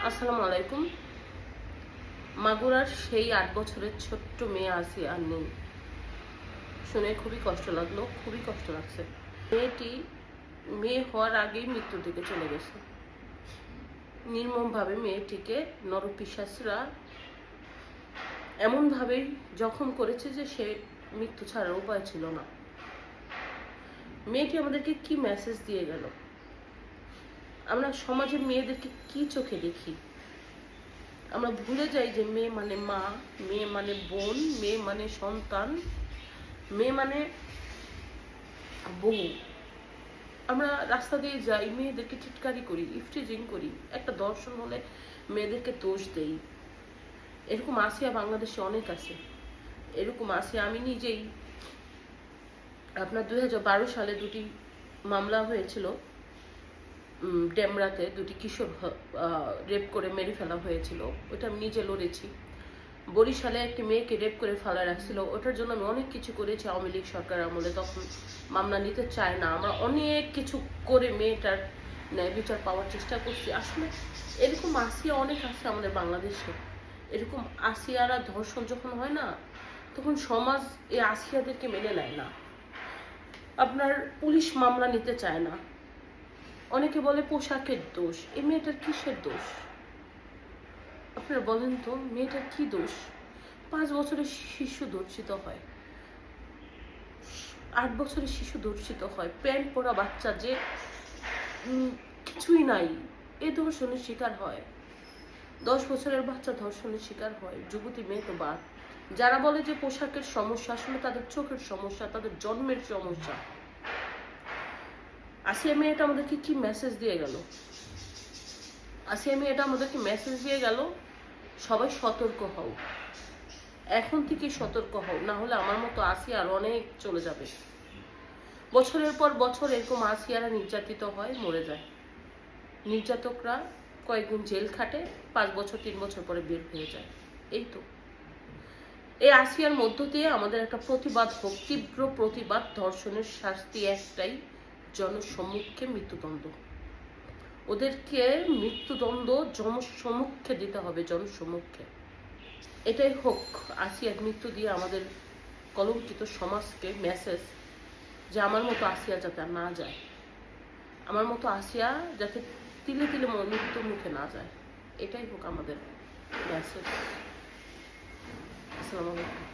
আসসালামু আলাইকুম। মাগুরার সেই ৮ বছরের ছোট্ট মেয়ে আসিয়া আর নেই। শুনে খুবই কষ্ট লাগলো, খুবই কষ্ট লাগছে। মেয়েটি মেয়ে হওয়ার আগেই মৃত্যুর দিকে চলে গেছে। নির্মমভাবে মেয়েটিকে নরপিশাচরা এমনভাবেই জখম করেছে যে সে মৃত্যু ছাড়ার উপায় ছিল না। মেয়েটি আমাদেরকে কি মেসেজ দিয়ে গেল? আমরা সমাজের মেয়েদেরকে কি চোখে দেখি? আমরা ভুলে যাই যে মেয়ে মানে মা, মেয়ে মানে বোন, মেয়ে মানে সন্তান, মেয়ে মানে বউ। আমরা রাস্তা দিয়ে যাই, মেয়েদেরকে টিটকারি করি, ইফটিজিং করি, একটা দর্শন হলে মেয়েদেরকে দোষ দেই। এরকম আসিয়া বাংলাদেশে অনেক আছে। এরকম আসিয়া আমি নিজেই, আপনার 2012 সালে দুটি মামলা হয়েছিল ডেমরাতে, দুটি কিশোর রেপ করে মেরে ফেলা হয়েছিল। ওটা আমি নিজে লড়েছি। বরিশালে একটি মেয়েকে রেপ করে ফেলা রাখছিল, ওটার জন্য আমি অনেক কিছু করেছি আওয়ামী লীগ সরকার আমলে। তখন মামলা নিতে চায় না, আমরা অনেক কিছু করে মেয়েটার ন্যায় বিচার পাওয়ার চেষ্টা করছি। আসলে এরকম আসিয়া অনেক আছে আমাদের বাংলাদেশে। এরকম আসিয়ারা ধর্ষণ যখন হয় না, তখন সমাজ এই আসিয়াদেরকে মেনে নেয় না। আপনার পুলিশ মামলা নিতে চায় না। অনেকে বলে পোশাকের দোষ। এই মেয়েটার কিসের দোষ? আপনারা বলেন তো, মেয়েটার কি দোষ? 5 বছরের শিশু ধর্ষিত হয়, 8 বছরের শিশু ধর্ষিত হয়, প্যান্ট পরা বাচ্চা যে কিছুই নাই, এ ধর্ষণের শিকার হয়। 10 বছরের বাচ্চা ধর্ষণের শিকার হয়, যুবতী মেয়ে তো বাদ। যারা বলে যে পোশাকের সমস্যা, আসলে তাদের চোখের সমস্যা, তাদের জন্মের সমস্যা। আসিয়া মেয়েটা আমাদেরকে কি মেসেজ দিয়ে গেল? আসিয়া মেয়েটা আমাদেরকে মেসেজ দিয়ে গেল, সবাই সতর্ক হও, এখন থেকে সতর্ক হও, না হলে আমার মতো আসিয়া আর অনেক চলে যাবে। বছরের পর বছর এরকম আসিয়ারা নির্যাতিত হয়, মরে যায়। নির্যাতকরা কয়েকদিন জেল খাটে, 5 বছর 3 বছর পরে বের হয়ে যায়। এই তো এই আসিয়ার মধ্য দিয়ে আমাদের একটা প্রতিবাদ হোক, তীব্র প্রতিবাদ। ধর্ষণের শাস্তি একটাই, জনসম্মুখে মৃত্যুদণ্ড। ওদেরকে মৃত্যুদণ্ড জনসম্মুখে দিতে হবে, জনসম্মুখে। এটাই হোক আসিয়ার মৃত্যু দিয়ে আমাদের কলঙ্কিত সমাজকে মেসেজ, যে আমার মতো আসিয়া যাতে না যায়, আমার মতো আসিয়া যাতে তিলে তিলে মৃত্যুর মুখে না যায়। এটাই হোক আমাদের মেসেজ। আসসালামু আলাইকুম।